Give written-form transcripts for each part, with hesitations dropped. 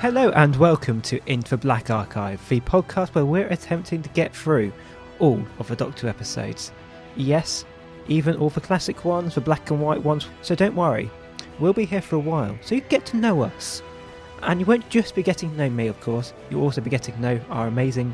Hello and welcome to Into the Black Archive, the podcast where we're attempting to get through all of the Doctor Who episodes. Yes, even all the classic ones, the black and white ones, so don't worry, we'll be here for a while, so you get to know us. And you won't just be getting to know me, of course, you'll also be getting to know our amazing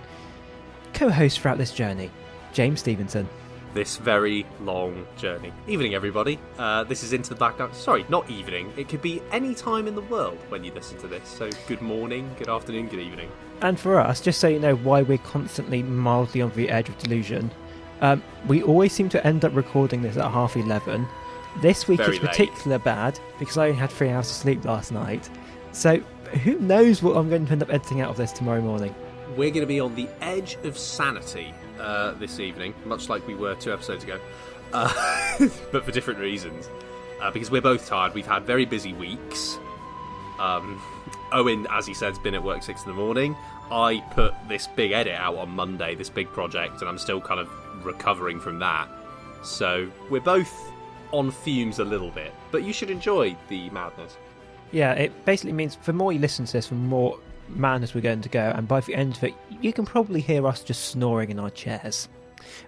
co-host throughout this journey, James Stevenson. This very long journey. Evening, everybody. This is Into the Black Archive. Sorry, not evening. It could be any time in the world when you listen to this. So good morning, good afternoon, good evening. And for us, just so you know why we're constantly mildly on the edge of delusion, we always seem to end up recording this at 11:30. This week Very is particularly bad because I only had 3 hours of sleep last night. So who knows what I'm going to end up editing out of this tomorrow morning. We're going to be on the edge of sanity this evening, much like we were 2 episodes ago, but for different reasons. Because we're both tired. We've had very busy weeks. Owen, as he said, has been at work 6 in the morning. I put this big edit out on Monday, this big project, and I'm still kind of recovering from that. So we're both on fumes a little bit, but you should enjoy the madness. Yeah, it basically means the more you listen to this, the more madness we're going to go, and by the end of it, you can probably hear us just snoring in our chairs.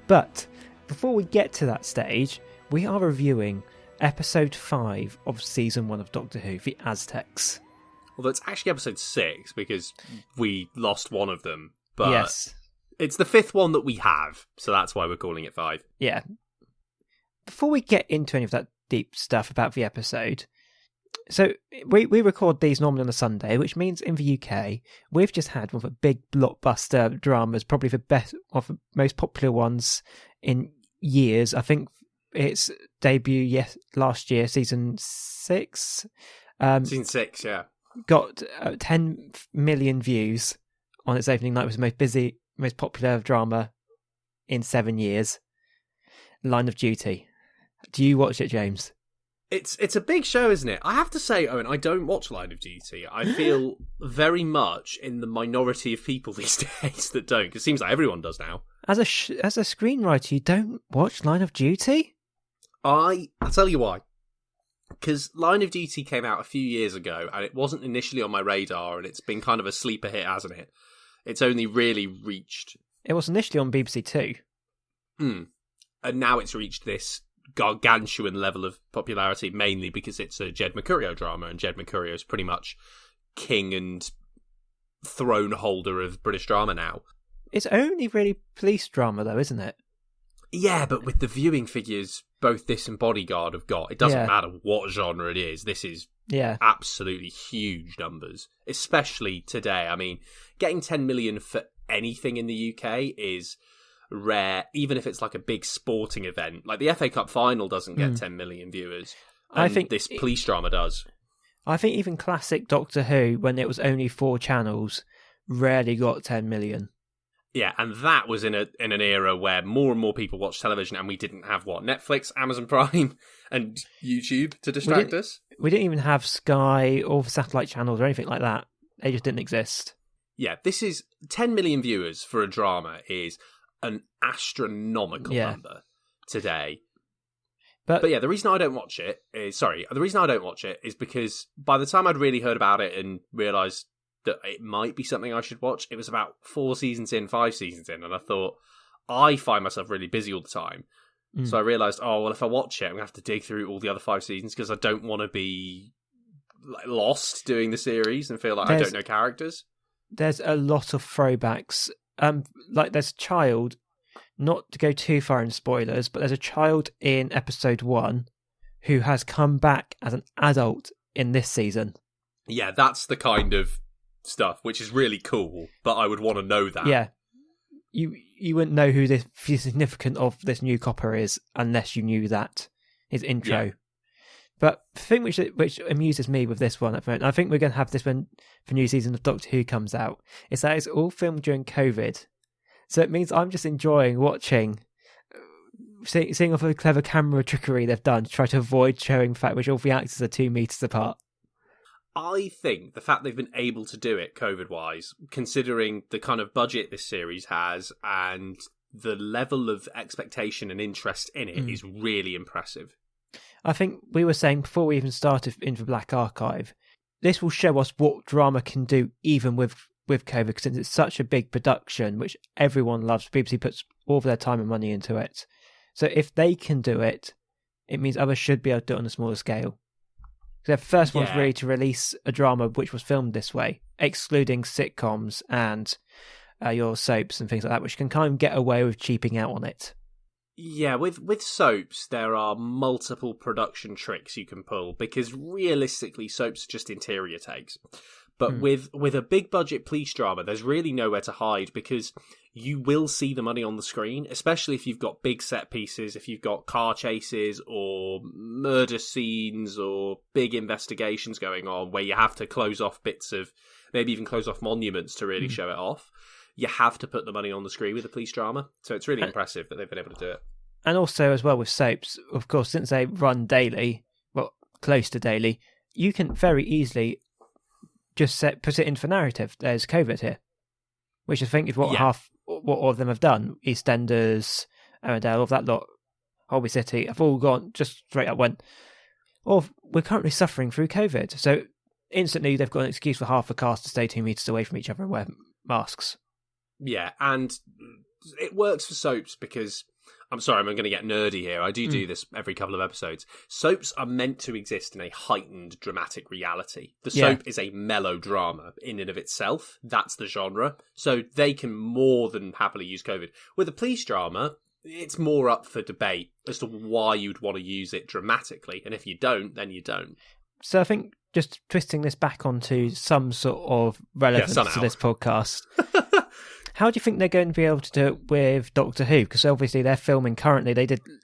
But before we get to that stage, we are reviewing episode 5 of season 1 of Doctor Who, the Aztecs. Although it's actually episode 6 because we lost one of them, but yes, it's the 5th one that we have, so that's why we're calling it 5. Yeah. Before we get into any of that deep stuff about the episode, so we record these normally on a Sunday, which means in the UK we've just had one of the big blockbuster dramas, probably the best of the most popular ones in years. I think its debut last year, season 6. Season 6, yeah, got 10 million views on its opening night. It was the most popular drama in 7 years. Line of Duty. Do you watch it, James? It's a big show, isn't it? I have to say, Owen, I don't watch Line of Duty. I feel very much in the minority of people these days that don't, because it seems like everyone does now. As a screenwriter, you don't watch Line of Duty? I'll tell you why. Because Line of Duty came out a few years ago, and it wasn't initially on my radar, and it's been kind of a sleeper hit, hasn't it? It's only really reached... It was initially on BBC Two. And now it's reached this gargantuan level of popularity, mainly because it's a Jed Mercurio drama, and Jed Mercurio is pretty much king and throne holder of British drama now. It's only really police drama, though, isn't it? Yeah, but with the viewing figures both this and Bodyguard have got, it doesn't matter what genre it is. This is absolutely huge numbers, especially today. I mean, getting 10 million for anything in the UK is rare, even if it's like a big sporting event. Like the FA Cup final doesn't get 10 million viewers, and I think this police drama does. I think even classic Doctor Who, when it was only 4 channels, rarely got 10 million. Yeah, and that was in an era where more and more people watched television, and we didn't have Netflix, Amazon Prime, and YouTube to distract us. We didn't even have Sky or satellite channels or anything like that. They just didn't exist. Yeah, this is 10 million viewers for a drama is an astronomical number today. But yeah, the reason I don't watch it is because by the time I'd really heard about it and realised that it might be something I should watch, it was about 5 seasons in, and I thought, I find myself really busy all the time. So I realised, if I watch it, I'm going to have to dig through all the other 5 seasons because I don't want to be lost doing the series and feel like I don't know characters. There's a lot of throwbacks. Like there's a child, not to go too far in spoilers, but there's a child in episode 1 who has come back as an adult in this season. Yeah, that's the kind of stuff which is really cool, but I would want to know that. Yeah, you wouldn't know who the significant of this new copper is unless you knew that his intro. Yeah. But the thing which amuses me with this one at the moment, I think we're going to have this when the new season of Doctor Who comes out, is that it's all filmed during COVID. So it means I'm just enjoying watching, seeing all the clever camera trickery they've done to try to avoid showing the fact which all the actors are 2 meters apart. I think the fact they've been able to do it COVID-wise, considering the kind of budget this series has and the level of expectation and interest in it, is really impressive. I think we were saying before we even started in the Black Archive, this will show us what drama can do even with COVID, because it's such a big production which everyone loves. BBC puts all of their time and money into it. So if they can do it, it means others should be able to do it on a smaller scale. They're the first ones really to release a drama which was filmed this way, excluding sitcoms and your soaps and things like that, which can kind of get away with cheaping out on it. Yeah, with soaps, there are multiple production tricks you can pull, because realistically, soaps are just interior takes. But with a big budget police drama, there's really nowhere to hide, because you will see the money on the screen, especially if you've got big set pieces, if you've got car chases or murder scenes or big investigations going on where you have to close off bits of, maybe even close off monuments to really show it off. You have to put the money on the screen with a police drama. So it's really impressive that they've been able to do it. And also as well with soaps, of course, since they run daily, well, close to daily, you can very easily just put it in for narrative. There's COVID here, which I think is what all of them have done. EastEnders, Arendelle, all of that lot, Holby City, have all gone just straight up went, oh, we're currently suffering through COVID. So instantly they've got an excuse for half the cast to stay 2 meters away from each other and wear masks. Yeah, and it works for soaps because, I'm sorry, I'm going to get nerdy here. I do this every couple of episodes. Soaps are meant to exist in a heightened dramatic reality. The soap is a melodrama in and of itself. That's the genre. So they can more than happily use COVID. With a police drama, it's more up for debate as to why you'd want to use it dramatically. And if you don't, then you don't. So I think just twisting this back onto some sort of relevance to this podcast. How do you think they're going to be able to do it with Doctor Who? Because obviously they're filming currently.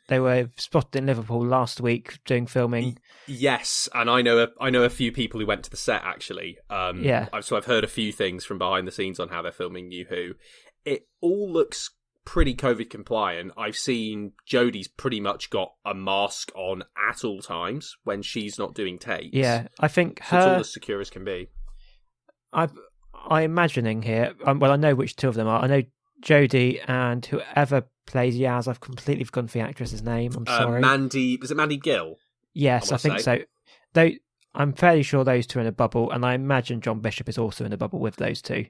They were spotted in Liverpool last week doing filming. Yes, and I know a few people who went to the set actually. So I've heard a few things from behind the scenes on how they're filming New Who. It all looks pretty COVID compliant. I've seen Jodie's pretty much got a mask on at all times when she's not doing takes. Yeah, I think so it's all as secure as can be. I'm imagining here, well, I know which two of them are. I know Jodie and whoever plays Yaz. I've completely forgotten the actress's name. I'm sorry. Was it Mandy Gill? Yes, I think so. I'm fairly sure those two are in a bubble, and I imagine John Bishop is also in a bubble with those two.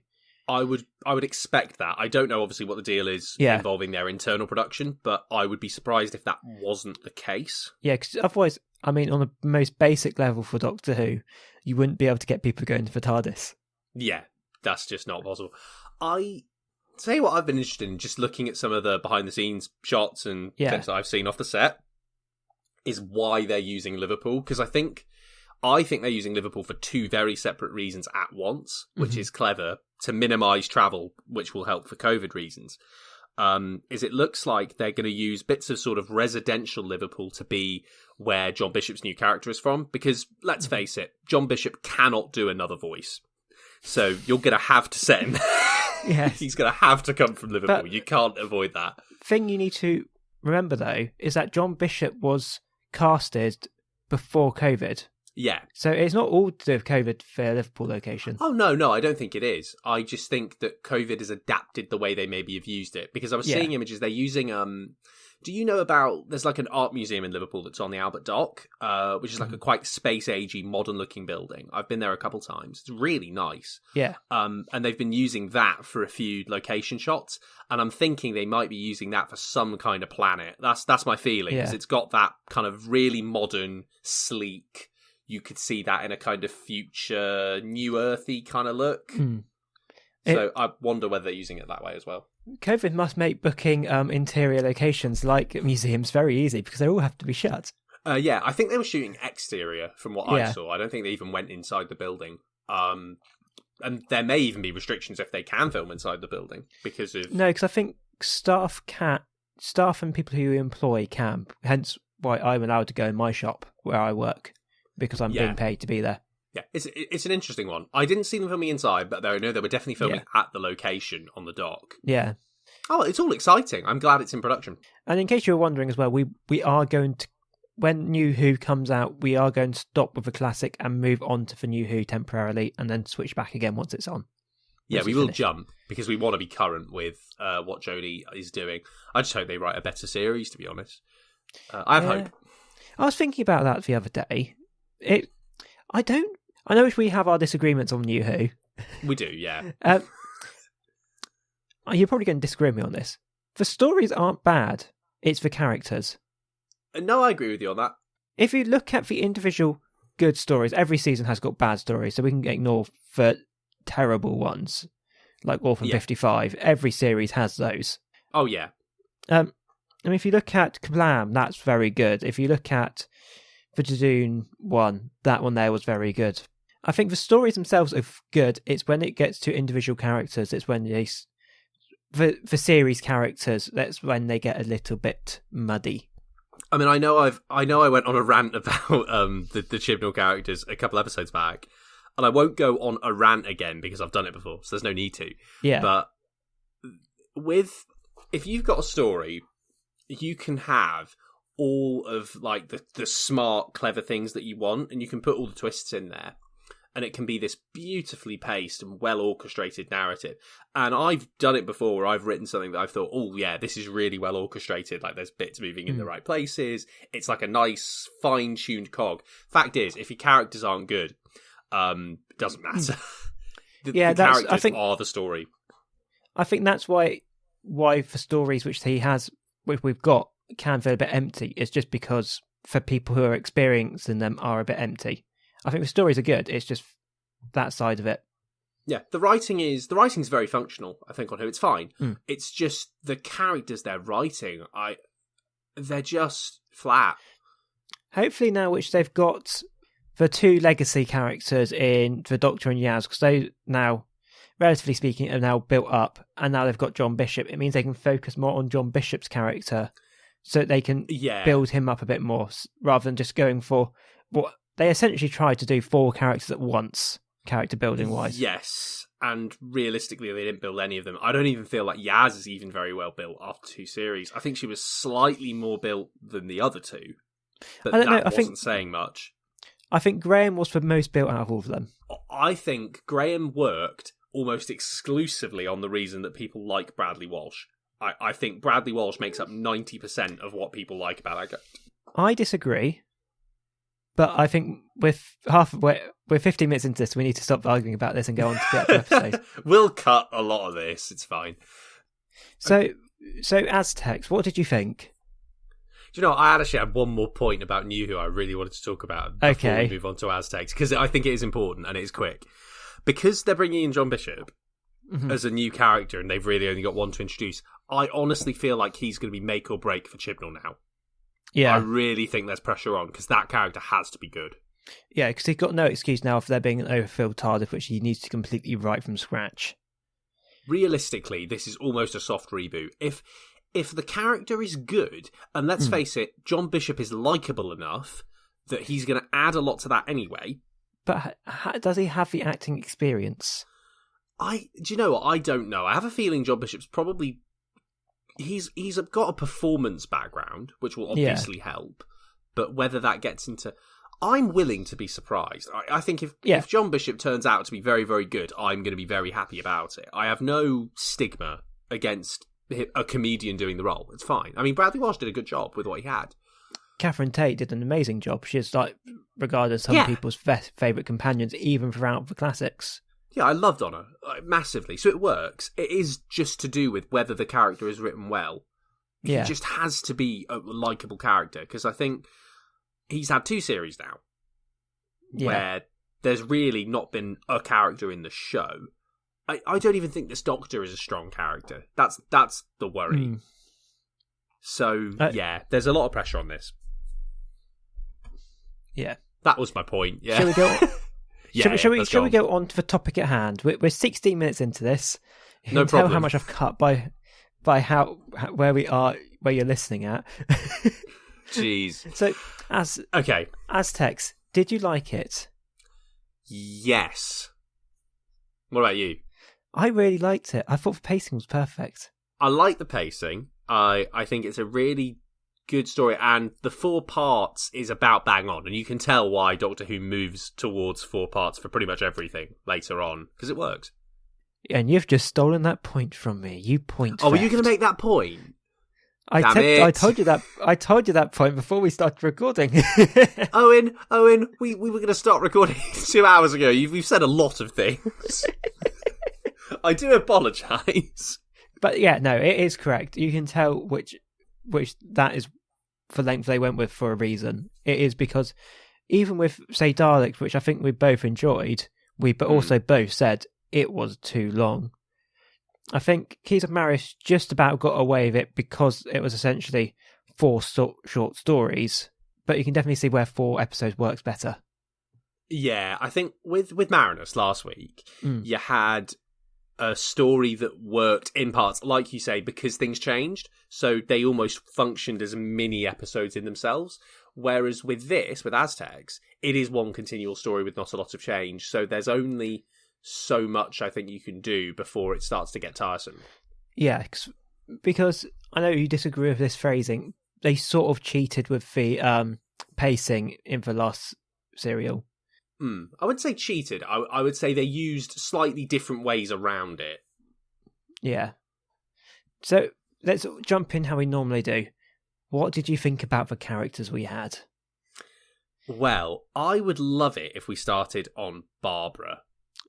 I would expect that. I don't know, obviously, what the deal is involving their internal production, but I would be surprised if that wasn't the case. Yeah, because otherwise, I mean, on the most basic level for Doctor Who, you wouldn't be able to get people going to the TARDIS. Yeah. That's just not possible. I tell you what, I've been interested in, just looking at some of the behind the scenes shots and clips that I've seen off the set, is why they're using Liverpool. Because I think they're using Liverpool for two very separate reasons at once, which is clever to minimise travel, which will help for COVID reasons. Is it looks like they're going to use bits of sort of residential Liverpool to be where John Bishop's new character is from. Because let's face it, John Bishop cannot do another voice. So you're going to have to set him. Yes. He's going to have to come from Liverpool. But you can't avoid that. Thing you need to remember, though, is that John Bishop was casted before COVID. Yeah. So it's not all to do with COVID for a Liverpool location. Oh, no, I don't think it is. I just think that COVID has adapted the way they maybe have used it. Because I was seeing images, they're using... do you know about... There's like an art museum in Liverpool that's on the Albert Dock, which is like a quite space-agey, modern-looking building. I've been there a couple times. It's really nice. Yeah. And they've been using that for a few location shots, and I'm thinking they might be using that for some kind of planet. That's my feeling, because it's got that kind of really modern, sleek... You could see that in a kind of future, new earthy kind of look. So I wonder whether they're using it that way as well. COVID must make booking interior locations like museums very easy, because they all have to be shut. Yeah, I think they were shooting exterior from what I saw. I don't think they even went inside the building. And there may even be restrictions if they can film inside the building because of... No, because I think staff and people who employ can. Hence why I'm allowed to go in my shop where I work, because I'm being paid to be there. Yeah, it's an interesting one. I didn't see them filming inside, but I know they were definitely filming at the location on the dock. Yeah. Oh, it's all exciting. I'm glad it's in production. And in case you were wondering as well, we are going to, when New Who comes out, we are going to stop with the classic and move on to the New Who temporarily, and then switch back again once it's on. Yeah, we will jump, because we want to be current with what Jodie is doing. I just hope they write a better series, to be honest. I have hope. I was thinking about that the other day. I I know we have our disagreements on New Who. We do, yeah. You're probably going to disagree with me on this. The stories aren't bad. It's the characters. No, I agree with you on that. If you look at the individual good stories, every season has got bad stories, so we can ignore the terrible ones, like Orphan 55. Every series has those. Oh, yeah. I mean, if you look at Kablam, that's very good. If you look at the Jadoon one, that one there was very good. I think the stories themselves are good. It's when it gets to individual characters, it's when the series characters, that's when they get a little bit muddy. I mean, I know I went on a rant about the Chibnall characters a couple episodes back, and I won't go on a rant again because I've done it before, so there's no need to. Yeah. But if you've got a story, you can have all of like the smart, clever things that you want, and you can put all the twists in there. And it can be this beautifully paced and well-orchestrated narrative. And I've done it before where I've written something that I've thought, oh, yeah, this is really well-orchestrated. Like, there's bits moving in the right places. It's like a nice, fine-tuned cog. Fact is, if your characters aren't good, it doesn't matter. the characters are the story. I think that's why for stories which we've got, can feel a bit empty. It's just because for people who are experiencing them are a bit empty. I think the stories are good. It's just that side of it. Yeah, the writing's very functional, I think, on Who. It's fine. It's just the characters they're writing, they're just flat. Hopefully now, which they've got the two legacy characters in the Doctor and Yaz, because they now, relatively speaking, are now built up, and now they've got John Bishop. It means they can focus more on John Bishop's character, so they can build him up a bit more, rather than just going for what they essentially tried to do 4 characters at once, character building wise. Yes, and realistically, they didn't build any of them. I don't even feel like Yaz is even very well built after 2 series. I think she was slightly more built than the other 2, but wasn't saying much. I think Graham was the most built out of all of them. I think Graham worked almost exclusively on the reason that people like Bradley Walsh. I think Bradley Walsh makes up 90% of what people like about that guy. I disagree. But I think we're 15 minutes into this, we need to stop arguing about this and go on to the actual episode. We'll cut a lot of this. It's fine. So Aztecs, what did you think? Do you know, I actually had one more point about New Who I really wanted to talk about before we move on to Aztecs, because I think it is important and it is quick. Because they're bringing in John Bishop as a new character and they've really only got one to introduce, I honestly feel like he's going to be make or break for Chibnall now. Yeah, I really think there's pressure on because that character has to be good. Yeah, because he's got no excuse now for there being an overfilled TARDIS, which he needs to completely write from scratch. Realistically, this is almost a soft reboot. If the character is good, and let's face it, John Bishop is likeable enough that he's going to add a lot to that anyway. But does he have the acting experience? Do you know what? I don't know. I have a feeling John Bishop's probably... He's got a performance background, which will obviously help, but whether that gets into... I'm willing to be surprised. I think if John Bishop turns out to be very, very good, I'm going to be very happy about it. I have no stigma against a comedian doing the role. It's fine. I mean, Bradley Walsh did a good job with what he had. Catherine Tate did an amazing job. She's regarded as some people's favourite companions, even throughout the classics. Yeah, I loved Honor massively. So it works. It is just to do with whether the character is written well. He just has to be a likeable character, because I think he's had 2 series now where there's really not been a character in the show. I don't even think this Doctor is a strong character. That's the worry. So, there's a lot of pressure on this. Yeah. That was my point. Yeah. Shall we go... Shall we go on to the topic at hand? We're 16 minutes into this. You can tell how much I've cut by where we are, where you're listening at. Jeez. So, Aztecs, did you like it? Yes. What about you? I really liked it. I thought the pacing was perfect. I like the pacing. I think it's a really good story, and the 4 parts is about bang on, and you can tell why Doctor Who moves towards 4 parts for pretty much everything later on, because it works. And you've just stolen that point from me. You point. Oh, were you going to make that point? I told you that. I told you that point before we started recording. Owen, we were going to start recording 2 hours ago. You've said a lot of things. I do apologise. But yeah, no, it is correct. You can tell which that is the length they went with for a reason. It is because even with, say, Daleks, which I think we both enjoyed, we also both said it was too long. I think Keys of Maris just about got away with it because it was essentially 4 short stories, but you can definitely see where 4 episodes works better. Yeah, I think with Marinus last week, you had a story that worked in parts, like you say, because things changed, so they almost functioned as mini episodes in themselves. Whereas with Aztecs, it is one continual story with not a lot of change, so there's only so much I think you can do before it starts to get tiresome. Yeah, because I know you disagree with this phrasing. They sort of cheated with the pacing in the last serial. I wouldn't say cheated. I would say they used slightly different ways around it. Yeah. So let's jump in how we normally do. What did you think about the characters we had? Well, I would love it if we started on Barbra.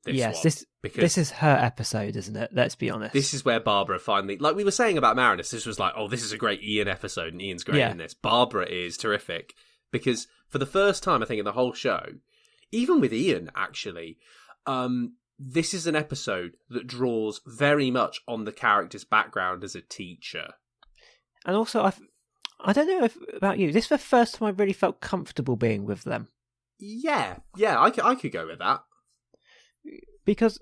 This is her episode, isn't it? Let's be honest. This is where Barbra finally, like we were saying about Marinus, this was like, oh, this is a great Ian episode, and Ian's great in this. Barbra is terrific because for the first time, I think, in the whole show, even with Ian, actually, this is an episode that draws very much on the character's background as a teacher. And also, I don't know about you, this is the first time I really felt comfortable being with them. Yeah, I could go with that. Because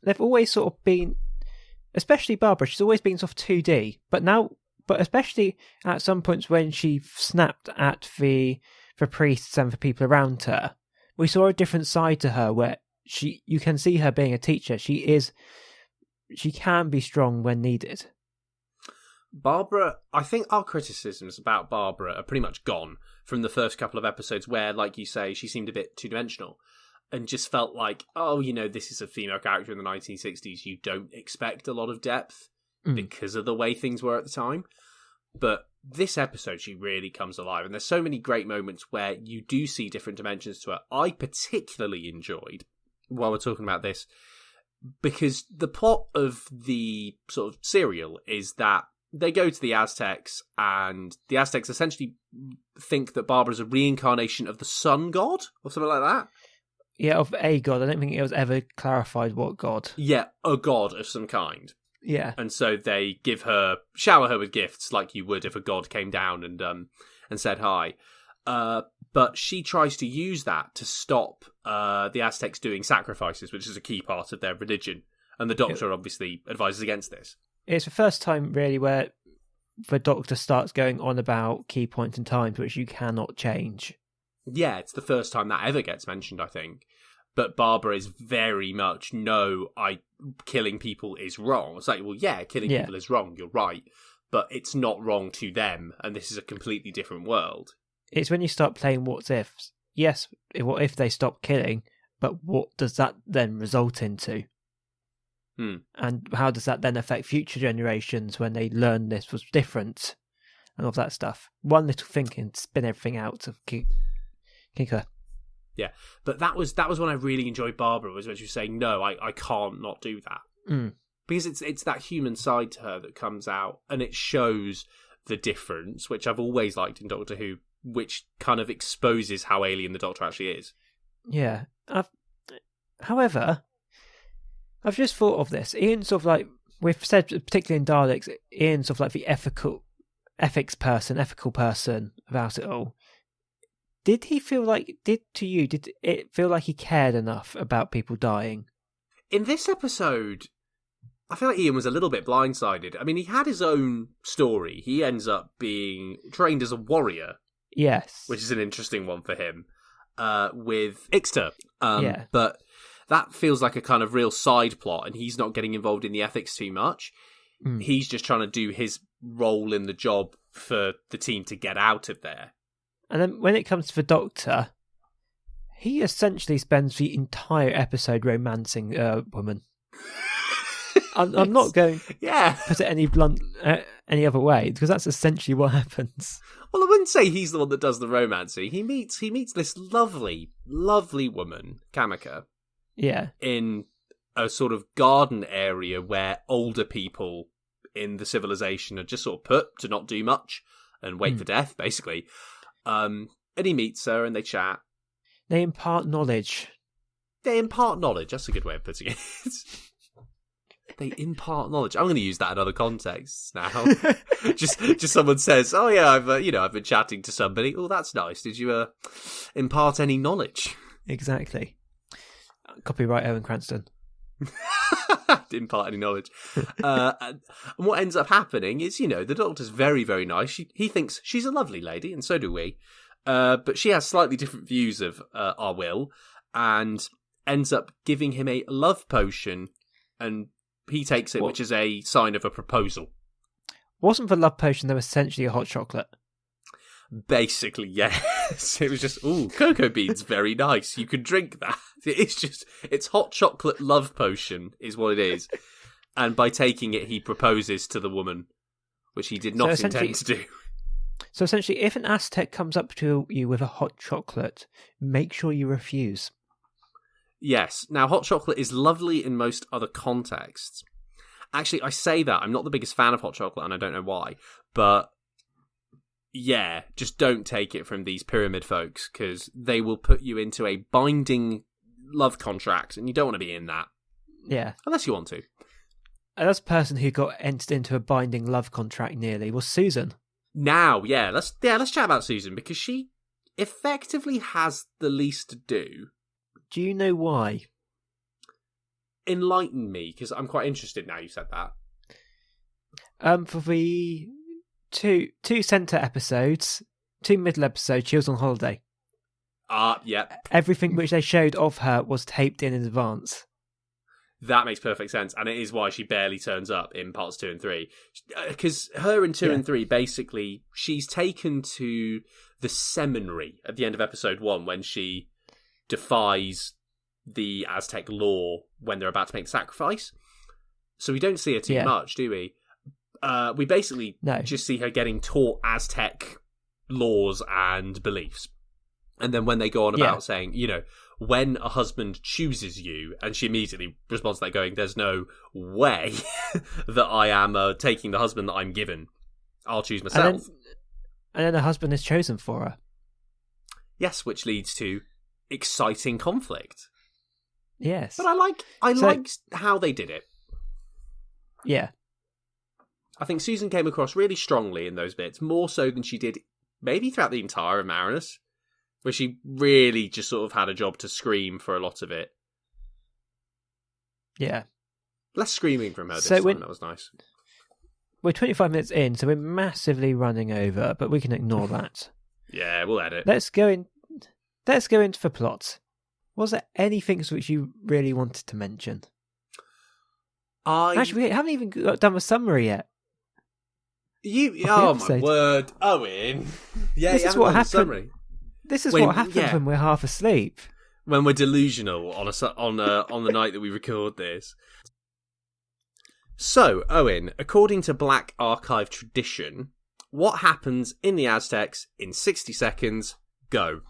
they've always sort of been, especially Barbra, she's always been sort of 2D, but especially at some points when she snapped at the priests and the people around her, we saw a different side to her where you can see her being a teacher. She can be strong when needed. Barbra, I think our criticisms about Barbra are pretty much gone from the first couple of episodes where, like you say, she seemed a bit two-dimensional and just felt like, oh, this is a female character in the 1960s. You don't expect a lot of depth because of the way things were at the time. But this episode, she really comes alive. And there's so many great moments where you do see different dimensions to her. I particularly enjoyed, while we're talking about this, because the plot of the sort of serial is that they go to the Aztecs, and the Aztecs essentially think that Barbra is a reincarnation of the sun god, or something like that. Yeah, of a god. I don't think it was ever clarified what god. Yeah, a god of some kind. Yeah. And so they shower her with gifts like you would if a god came down and said hi. But she tries to use that to stop the Aztecs doing sacrifices, which is a key part of their religion. And the Doctor obviously advises against this. It's the first time, really, where the Doctor starts going on about key points in time, which you cannot change. Yeah, it's the first time that ever gets mentioned, I think. But Barbra is very much, killing people is wrong. It's like, well, yeah, killing people is wrong, you're right. But it's not wrong to them, and this is a completely different world. It's when you start playing what ifs. Yes, what if they stop killing, but what does that then result into? And how does that then affect future generations when they learn this was different and all that stuff? One little thing can spin everything out of Kicker. Yeah, but that was when I really enjoyed Barbra, was when she was saying, no, I can't not do that. Because it's that human side to her that comes out, and it shows the difference, which I've always liked in Doctor Who, which kind of exposes how alien the Doctor actually is. Yeah. However, I've just thought of this. Ian sort of like, we've said, particularly in Daleks, Ian's sort of like the ethical person about it all. Did it feel like he cared enough about people dying? In this episode, I feel like Ian was a little bit blindsided. I mean, he had his own story. He ends up being trained as a warrior. Yes. Which is an interesting one for him, with Ixter. But that feels like a kind of real side plot, and he's not getting involved in the ethics too much. He's just trying to do his role in the job for the team to get out of there. And then when it comes to the Doctor, he essentially spends the entire episode romancing a woman. I'm not going to put it any other way, because that's essentially what happens. Well, I wouldn't say he's the one that does the romancing. He meets this lovely, lovely woman, Kamika. Yeah. In a sort of garden area where older people in the civilization are just sort of put to not do much and wait for death, basically. And he meets her and they chat. They impart knowledge. That's a good way of putting it. They impart knowledge. I'm going to use that in other contexts now. just someone says, "Oh yeah, I've been chatting to somebody. Oh, that's nice. Did you impart any knowledge?" Exactly. Copyright Owen Cranston. Didn't impart any knowledge. And what ends up happening is, the doctor's very, very nice. He thinks she's a lovely lady, and so do we. But she has slightly different views of our Will, and ends up giving him a love potion, and he takes it, which is a sign of a proposal. Wasn't the love potion, though, essentially a hot chocolate? Basically, yes. It was just, cocoa beans, very nice. You could drink that. It's hot chocolate love potion is what it is. And by taking it, he proposes to the woman, which he did not intend to do. So essentially, if an Aztec comes up to you with a hot chocolate, make sure you refuse. Yes. Now, hot chocolate is lovely in most other contexts. Actually, I say that. I'm not the biggest fan of hot chocolate, and I don't know why. But, yeah, just don't take it from these pyramid folks, because they will put you into a binding love contract, and you don't want to be in that. Yeah. Unless you want to. Another person who got entered into a binding love contract nearly was Susan. Now, let's chat about Susan, because she effectively has the least to do. Do you know why? Enlighten me, because I'm quite interested now you said that. For the two centre episodes, 2 middle episodes, she was on holiday. Yeah. Everything which they showed of her was taped in advance. That makes perfect sense, and it is why she barely turns up in parts 2 and 3. Because her in 2 and 3, basically, she's taken to the seminary at the end of episode 1 when she defies the Aztec law when they're about to make the sacrifice. So we don't see her too much, do we? We basically just see her getting taught Aztec laws and beliefs. And then when they go on about saying, when a husband chooses you, and she immediately responds to that going, there's no way that I am taking the husband that I'm given. I'll choose myself. And then her husband is chosen for her. Yes, which leads to exciting conflict. Yes. But I liked how they did it. Yeah. I think Susan came across really strongly in those bits, more so than she did maybe throughout the entire of Marinus, where she really just sort of had a job to scream for a lot of it. Yeah. Less screaming from her this time, that was nice. We're 25 minutes in, so we're massively running over, but we can ignore that. Yeah, we'll edit. Let's go into the plot. Was there anything which you really wanted to mention? Actually, we haven't even done a summary yet. Oh my word, Owen! Yeah, this is what happened. This is what happens when we're half asleep. When we're delusional on the night that we record this. So, Owen, according to Black Archive tradition, what happens in the Aztecs in 60 seconds? Go.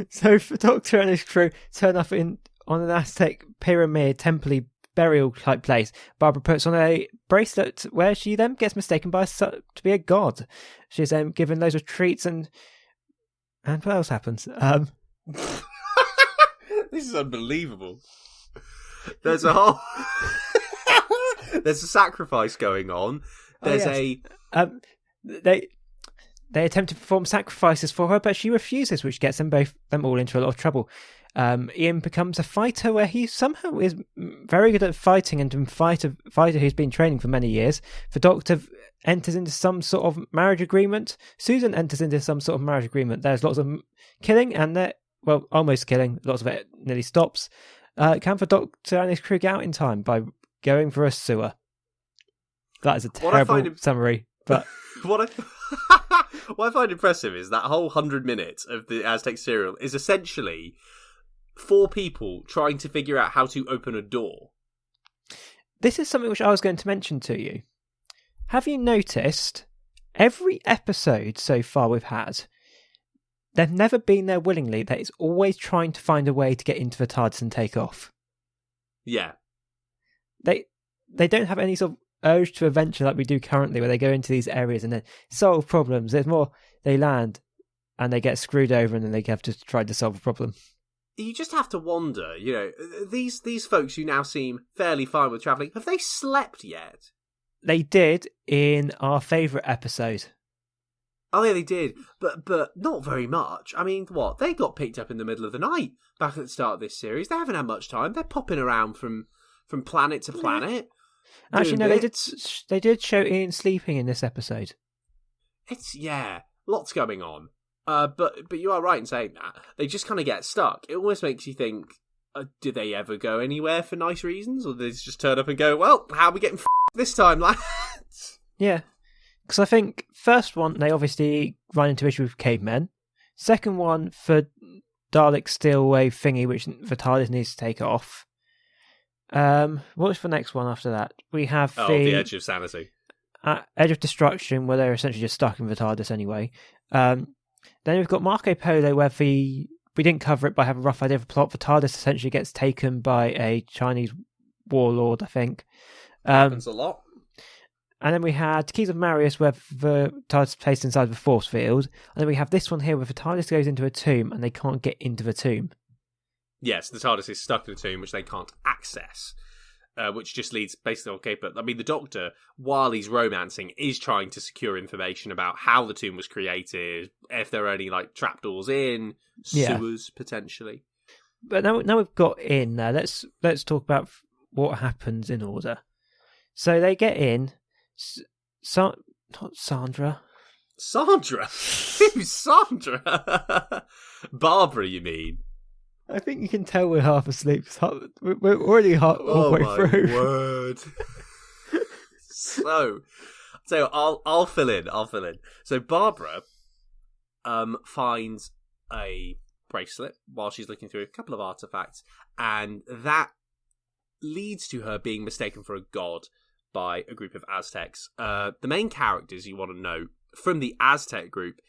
So, for Doctor and his crew turn up on an Aztec pyramid, temple burial type place. Barbara puts on a bracelet where she then gets mistaken to be a god. She's then given loads of treats and what else happens? This is unbelievable. There's a sacrifice going on. They attempt to perform sacrifices for her, but she refuses, which gets them all into a lot of trouble. Ian becomes a fighter where he somehow is very good at fighting, and a fighter who's been training for many years. The Doctor enters into some sort of marriage agreement. Susan enters into some sort of marriage agreement. There's lots of killing, and almost killing. Lots of it nearly stops. Can the Doctor and his crew get out in time by going for a sewer? That is a terrible summary, but what I find impressive is that whole 100 minutes of the Aztec serial is essentially 4 people trying to figure out how to open a door. this is something which I was going to mention to you. Have you noticed every episode so far we've had, they've never been there willingly. That it's always trying to find a way to get into the TARDIS and take off. Yeah. They don't have any sort of urge to adventure like we do currently, where they go into these areas and then solve problems. There's more, they land and they get screwed over and then they have to try to solve a problem. You just have to wonder, these folks who now seem fairly fine with travelling, have they slept yet? They did in our favourite episode. Oh yeah, they did, but not very much. I mean, what? They got picked up in the middle of the night back at the start of this series. They haven't had much time. They're popping around from planet to planet. Actually, no, they did show Ian sleeping in this episode. It's lots going on. But you are right in saying that. They just kind of get stuck. It almost makes you think, did they ever go anywhere for nice reasons? Or did they just turn up and go, well, how are we getting this time, lads? Yeah. Because I think, first one, they obviously run into issue with cavemen. Second one, for Dalek steal away thingy, which the TARDIS needs to take off. What's the next one after that? We have the Edge of Sanity. Edge of Destruction, where they're essentially just stuck in the TARDIS anyway. Then we've got Marco Polo, where we didn't cover it, but I have a rough idea of the plot. The TARDIS essentially gets taken by a Chinese warlord, I think. Happens a lot. And then we had Keys of Marius, where the TARDIS is placed inside the force field. And then we have this one here, where the TARDIS goes into a tomb and they can't get into the tomb. Yes, the TARDIS is stuck in a tomb which they can't access, which just leads basically okay. But I mean, the Doctor, while he's romancing, is trying to secure information about how the tomb was created, if there are any trapdoors in sewers potentially. But now we've got in there. Let's talk about what happens in order. So they get in. Not Sandra. Sandra? Who's Sandra? Barbara, you mean? I think you can tell we're half asleep. We're already halfway through. Word. So I'll fill in. So Barbara finds a bracelet while she's looking through a couple of artifacts, and that leads to her being mistaken for a god by a group of Aztecs. The main characters you want to know from the Aztec group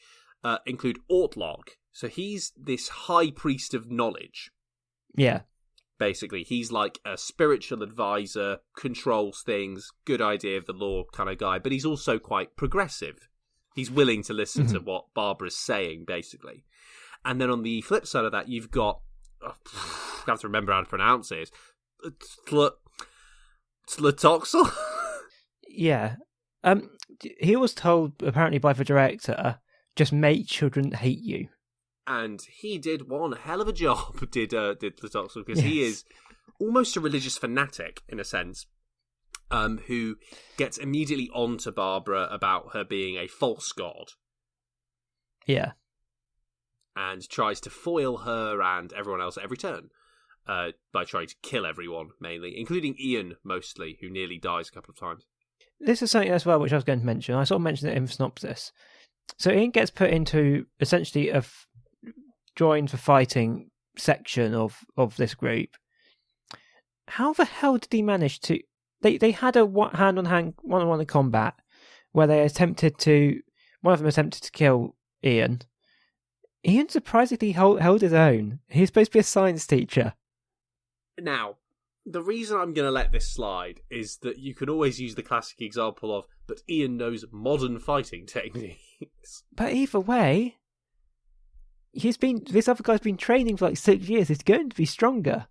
include Ortlog. So he's this high priest of knowledge. Yeah. Basically, he's like a spiritual advisor, controls things, good idea of the law kind of guy, but he's also quite progressive. He's willing to listen to what Barbara's saying, basically. And then on the flip side of that, you've got... I have to remember how to pronounce it. Tlatoxel? Yeah. He was told, apparently by the director, just make children hate you. And he did one hell of a job, did Tlatoxel, because he is almost a religious fanatic, in a sense, who gets immediately on to Barbara about her being a false god. Yeah. And tries to foil her and everyone else at every turn, by trying to kill everyone, mainly, including Ian, mostly, who nearly dies a couple of times. This is something as well which I was going to mention. I sort of mentioned it in the synopsis. So Ian gets put into, essentially, joins the fighting section of this group. How the hell did he manage to... They had a hand-on-hand, one-on-one combat where one of them attempted to kill Ian. Ian surprisingly held his own. He's supposed to be a science teacher. Now, the reason I'm going to let this slide is that you can always use the classic example of, but Ian knows modern fighting techniques. But either way... this other guy's been training for 6 years. He's going to be stronger.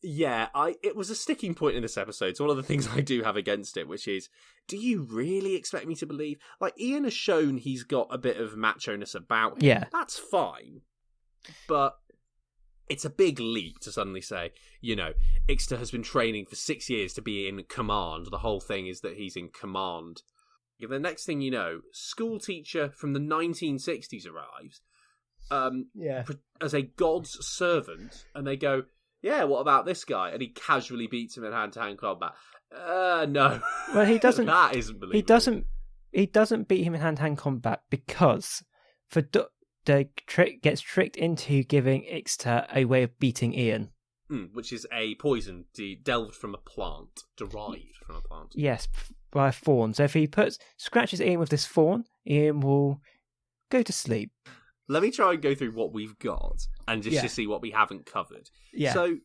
Yeah, it was a sticking point in this episode. It's one of the things I do have against it, which is, do you really expect me to believe? Ian has shown he's got a bit of macho-ness about him. Yeah. That's fine. But it's a big leap to suddenly say, Ixter has been training for 6 years to be in command. The whole thing is that he's in command. The next thing you know, school teacher from the 1960s arrives. As a god's servant, and they go, yeah, what about this guy? And he casually beats him in hand-to-hand combat. No. Well, he doesn't. That isn't believable. He doesn't beat him in hand-to-hand combat because the trick gets tricked into giving Ixter a way of beating Ian. which is a poison derived from a plant. Yes, by a fawn. So if he scratches Ian with this fawn, Ian will go to sleep. Let me try and go through what we've got and just to see what we haven't covered. Yeah. So,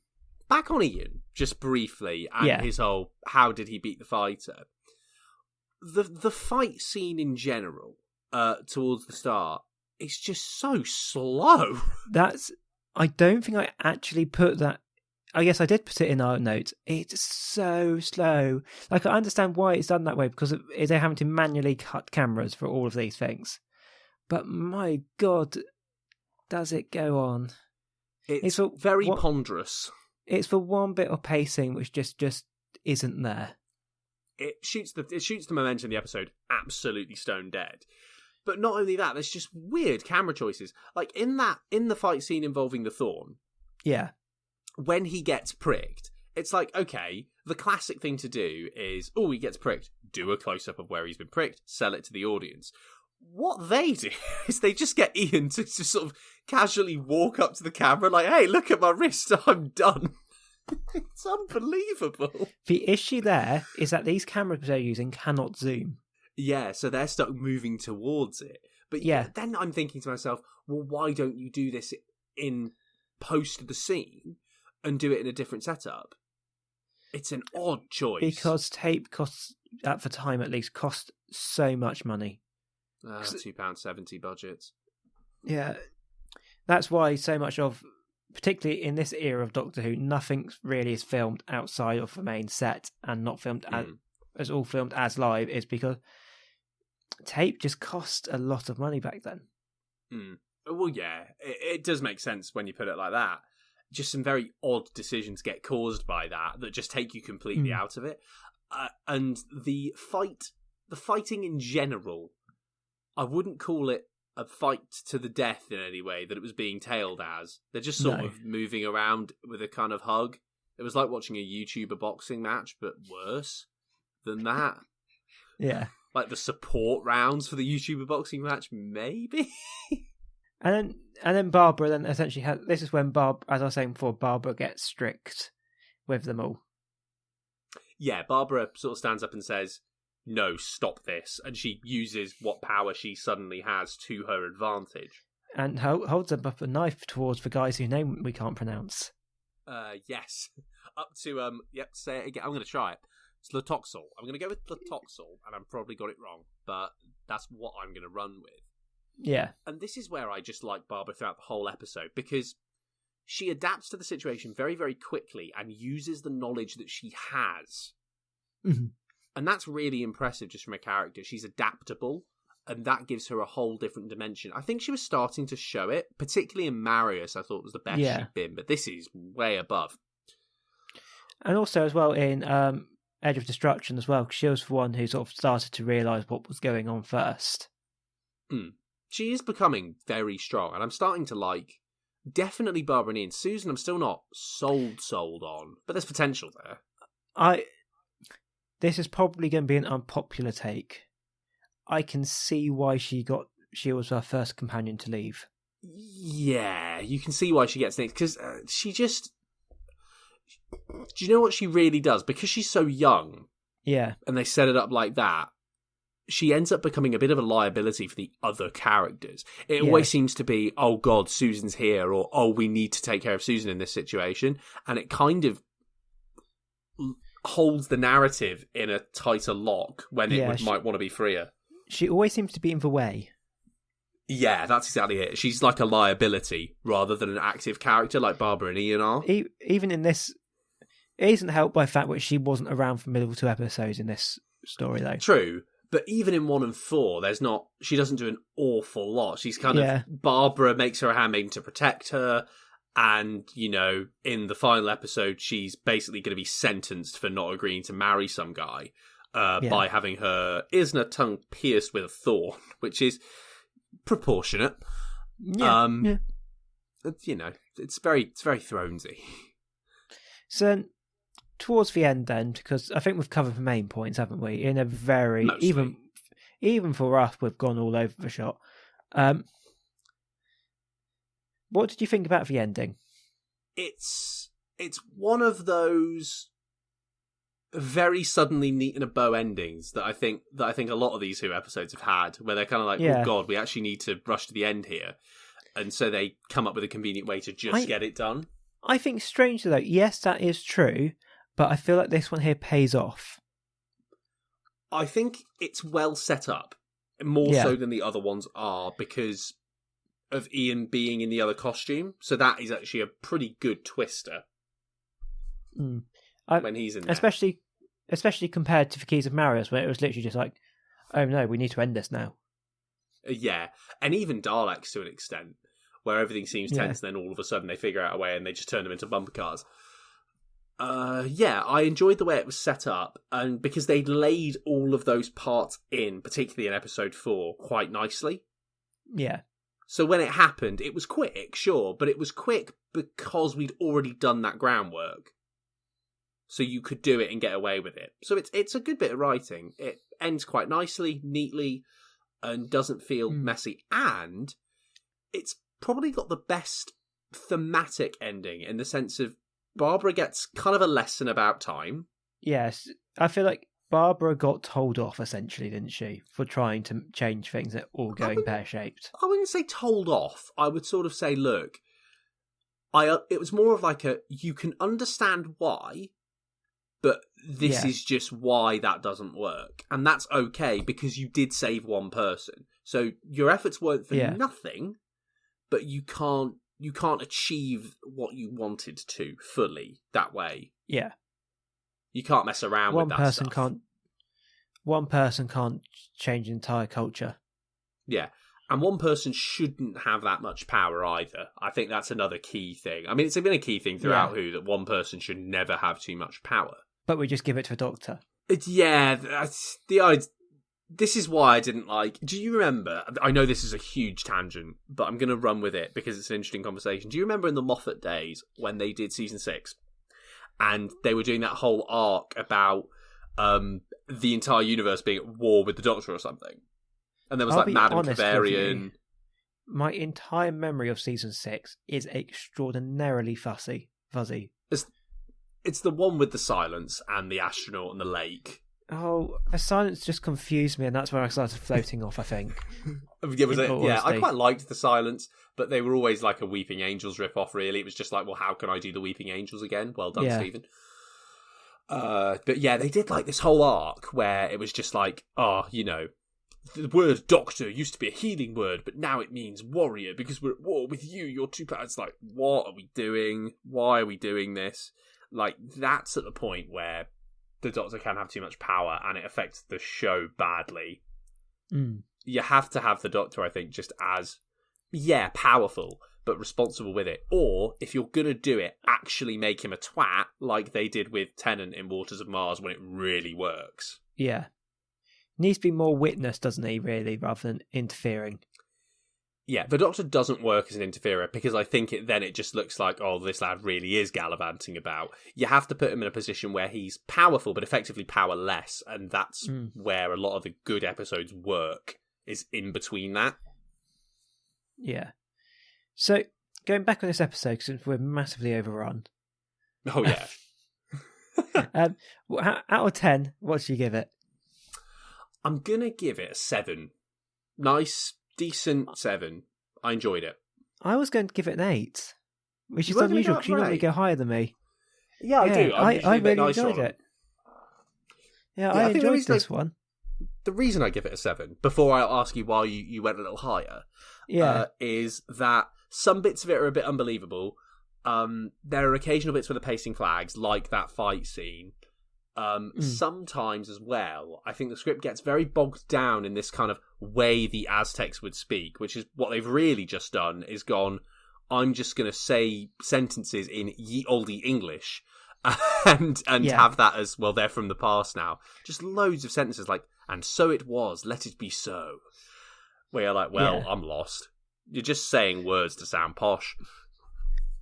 back on Ian, just briefly, and his whole, how did he beat the fighter? The fight scene in general, towards the start, is just so slow. I don't think I actually put that. I guess I did put it in our notes. It's so slow. Like, I understand why it's done that way, because they're having to manually cut cameras for all of these things. But my God, does it go on? It's very ponderous. It's for one bit of pacing which just isn't there. It shoots the momentum of the episode absolutely stone dead. But not only that, there's just weird camera choices. Like in the fight scene involving the thorn. Yeah. When he gets pricked, it's like, okay, the classic thing to do is, he gets pricked, do a close-up of where he's been pricked, sell it to the audience. What they do is they just get Ian to sort of casually walk up to the camera like, hey, look at my wrist, I'm done. It's unbelievable. The issue there is that these cameras they're using cannot zoom. Yeah, so they're stuck moving towards it. But then I'm thinking to myself, well, why don't you do this in post the scene and do it in a different setup? It's an odd choice. Because tape costs, at the time at least, cost so much money. £2.70 budgets. Yeah, that's why so much of, particularly in this era of Doctor Who, nothing really is filmed outside of the main set and not filmed as all filmed as live, is because tape just cost a lot of money back then. Well, yeah, it does make sense when you put it like that. Just some very odd decisions get caused by that just take you completely out of it. And the fighting in general, I wouldn't call it a fight to the death in any way that it was being tailed as. They're just sort of moving around with a kind of hug. It was like watching a YouTuber boxing match, but worse than that. Yeah. Like the support rounds for the YouTuber boxing match, maybe? And then Barbara then essentially this is when as I was saying before, Barbara gets strict with them all. Yeah, Barbara sort of stands up and says, no, stop this. And she uses what power she suddenly has to her advantage. And holds up a knife towards the guys whose name we can't pronounce. Yes. Up to, say it again. I'm going to try it. It's Latoxel. I'm going to go with Latoxel, and I've probably got it wrong, but that's what I'm going to run with. Yeah. And this is where I just like Barbara throughout the whole episode, because she adapts to the situation very, very quickly and uses the knowledge that she has. Mm-hmm. And that's really impressive just from her character. She's adaptable, and that gives her a whole different dimension. I think she was starting to show it, particularly in Marius, I thought was the best she'd been, but this is way above. And also as well in Edge of Destruction as well, because she was the one who sort of started to realise what was going on first. She is becoming very strong, and I'm starting to like definitely Barbara and Ian. Susan, I'm still not sold on, but there's potential there. This is probably going to be an unpopular take. I can see why she was her first companion to leave. Yeah, you can see why she gets next, because she just... Do you know what she really does? Because she's so young, and they set it up like that, she ends up becoming a bit of a liability for the other characters. It always seems to be, oh God, Susan's here, or oh, we need to take care of Susan in this situation. And it kind of holds the narrative in a tighter lock when it might want to be freer. She always seems to be in the way. Yeah, that's exactly it. She's like a liability rather than an active character like Barbara and Ian are. Even in this, it isn't helped by the fact that she wasn't around for the middle 2 episodes in this story, though. True. But even in 1 and 4, she doesn't do an awful lot. She's kind of, Barbara makes her a handmaiden to protect her. And, in the final episode, she's basically going to be sentenced for not agreeing to marry some guy by having her ears and her tongue pierced with a thorn, which is proportionate. It's very Thronesy. So towards the end then, because I think we've covered the main points, haven't we? In a very even for us, we've gone all over the shop. What did you think about the ending? It's it's one of those very suddenly neat in a bow endings that I think a lot of these Who episodes have had, where they're kind of like, oh god, we actually need to rush to the end here, and so they come up with a convenient way to just get it done. I think strangely though, yes, that is true, but I feel like this one here pays off. I think it's well set up, more so than the other ones are, because of Ian being in the other costume. So that is actually a pretty good twister when he's in there. Especially compared to the Keys of Marius, where it was literally just like, oh no, we need to end this now. Yeah, and even Daleks to an extent, where everything seems tense, and then all of a sudden they figure out a way and they just turn them into bumper cars. I enjoyed the way it was set up, and because they'd laid all of those parts in, particularly in episode 4, quite nicely. Yeah. So when it happened, it was quick, sure, but it was quick because we'd already done that groundwork. So you could do it and get away with it. So it's a good bit of writing. It ends quite nicely, neatly, and doesn't feel messy. And it's probably got the best thematic ending in the sense of Barbara gets kind of a lesson about time. Yes, I feel like Barbara got told off, essentially, didn't she, for trying to change things that all going pear-shaped. I wouldn't say told off. I would sort of say, look, it was more of like you can understand why, but this is just why that doesn't work. And that's okay, because you did save one person. So your efforts weren't for nothing, but you can't achieve what you wanted to fully that way. Yeah. You can't mess around with that stuff. One person can't change an entire culture. Yeah. And one person shouldn't have that much power either. I think that's another key thing. I mean, it's been a key thing throughout Who that one person should never have too much power. But we just give it to a doctor. This is why I didn't like... Do you remember... I know this is a huge tangent, but I'm going to run with it because it's an interesting conversation. Do you remember in the Moffat days when they did season 6 and they were doing that whole arc about the entire universe being at war with the Doctor or something? And there was Madame Bavarian. My entire memory of season 6 is extraordinarily fuzzy. It's the one with the silence and the astronaut and the lake. Oh, the silence just confused me, and that's where I started floating off, I think. I quite liked the silence, but they were always like a Weeping Angels rip-off, really. It was just like, well, how can I do the Weeping Angels again? Well done, Stephen. But yeah, they did like this whole arc where it was just like, the word doctor used to be a healing word, but now it means warrior because we're at war with you. You're too bad. It's like, what are we doing? Why are we doing this? Like, that's at the point where the Doctor can have too much power and it affects the show badly. You have to have the Doctor, I think, just as, powerful, but responsible with it. Or, if you're going to do it, actually make him a twat, like they did with Tennant in Waters of Mars when it really works. Yeah. Needs to be more witness, doesn't he, really, rather than interfering. Yeah, the Doctor doesn't work as an interferer because I think it just looks like, oh, this lad really is gallivanting about. You have to put him in a position where he's powerful but effectively powerless, and that's where a lot of the good episodes work, is in between that. Yeah. So, going back on this episode, since we're massively overrun. Oh, yeah. Out of 10, what do you give it? I'm going to give it a 7. Nice, decent 7. I enjoyed it. I was going to give it an 8, which is unusual because you normally go higher than me. Yeah, I do. I really enjoyed it. Yeah, I enjoyed this one. The reason I give it a 7, before I ask you why you went a little higher, is that some bits of it are a bit unbelievable. There are occasional bits where the pacing flags, like that fight scene. Sometimes as well, I think the script gets very bogged down in this kind of way the Aztecs would speak, which is what they've really just done, is gone, I'm just going to say sentences in ye olde English and have that as, well, they're from the past now. Just loads of sentences like, and so it was, let it be so. Where you're like, well, I'm lost. You're just saying words to sound posh.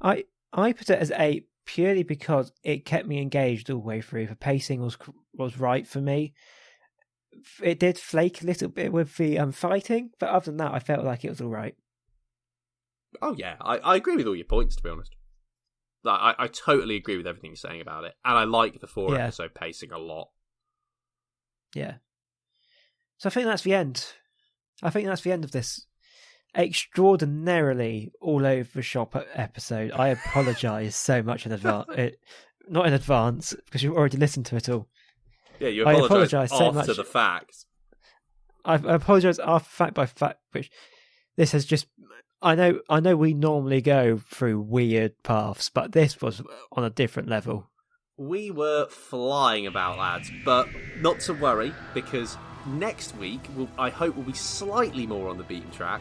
I put it as 8 purely because it kept me engaged all the way through. The pacing was right for me. It did flake a little bit with the fighting, but other than that, I felt like it was all right. Oh yeah, I agree with all your points, to be honest. I totally agree with everything you're saying about it, and I like the 4-episode pacing a lot. Yeah. So I think that's the end. I think that's the end of this extraordinarily all over the shop episode. I apologise so much in advance. Not in advance, because you've already listened to it all. Yeah, you apologise so much after the fact. I apologise after fact by fact, which this has just... I know we normally go through weird paths, but this was on a different level. We were flying about, lads, but not to worry, because next week, I hope we'll be slightly more on the beaten track,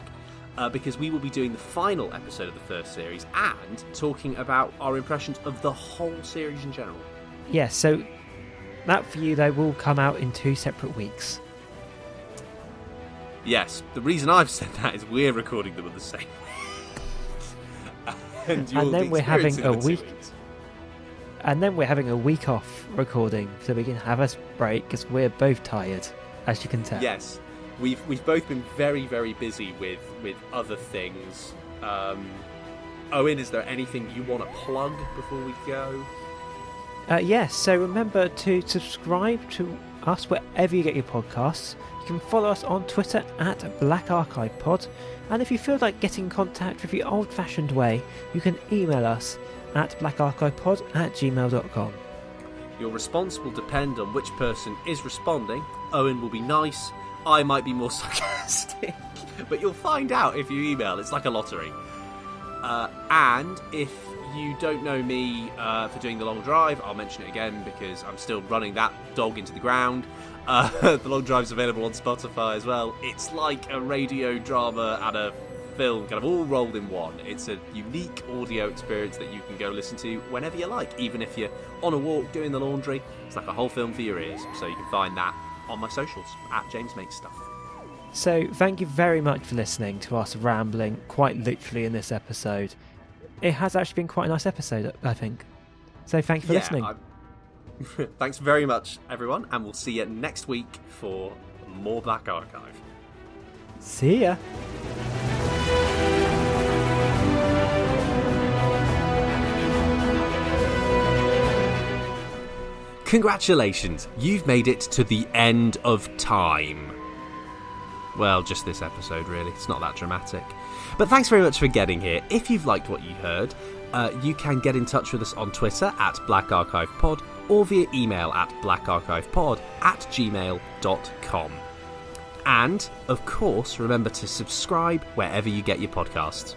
because we will be doing the final episode of the first series and talking about our impressions of the whole series in general. Yes, so that for you, though, will come out in 2 separate weeks. Yes, the reason I've said that is we're recording them on the same and then we're having a week. And then we're having a week off recording, so we can have a break, because we're both tired, as you can tell. Yes, we've both been very, very busy with other things. Owen, is there anything you want to plug before we go? Yes, so remember to subscribe to us wherever you get your podcasts. You can follow us on Twitter at Black Archive Pod, and if you feel like getting in contact with the old-fashioned way, you can email us at blackarchivepod@gmail.com. Your response will depend on which person is responding. Owen will be nice, I might be more sarcastic, but you'll find out if you email. It's like a lottery. And if you don't know me for doing The Long Drive, I'll mention it again because I'm still running that dog into the ground. The Long Drive's available on Spotify as well. It's like a radio drama and a film kind of all rolled in one. It's a unique audio experience that you can go listen to whenever you like, even if you're on a walk doing the laundry. It's like a whole film for your ears. So you can find that on my socials at James Makes Stuff. So thank you very much for listening to us rambling quite literally in this episode. It has actually been quite a nice episode, I think. So thank you for listening. Thanks very much, everyone, and we'll see you next week for more Black Archive. See ya. Congratulations, you've made it to the end of time. Well, just this episode, really. It's not that dramatic. But thanks very much for getting here. If you've liked what you heard, you can get in touch with us on Twitter at blackarchivepod or via email at blackarchivepod@gmail.com. And, of course, remember to subscribe wherever you get your podcasts.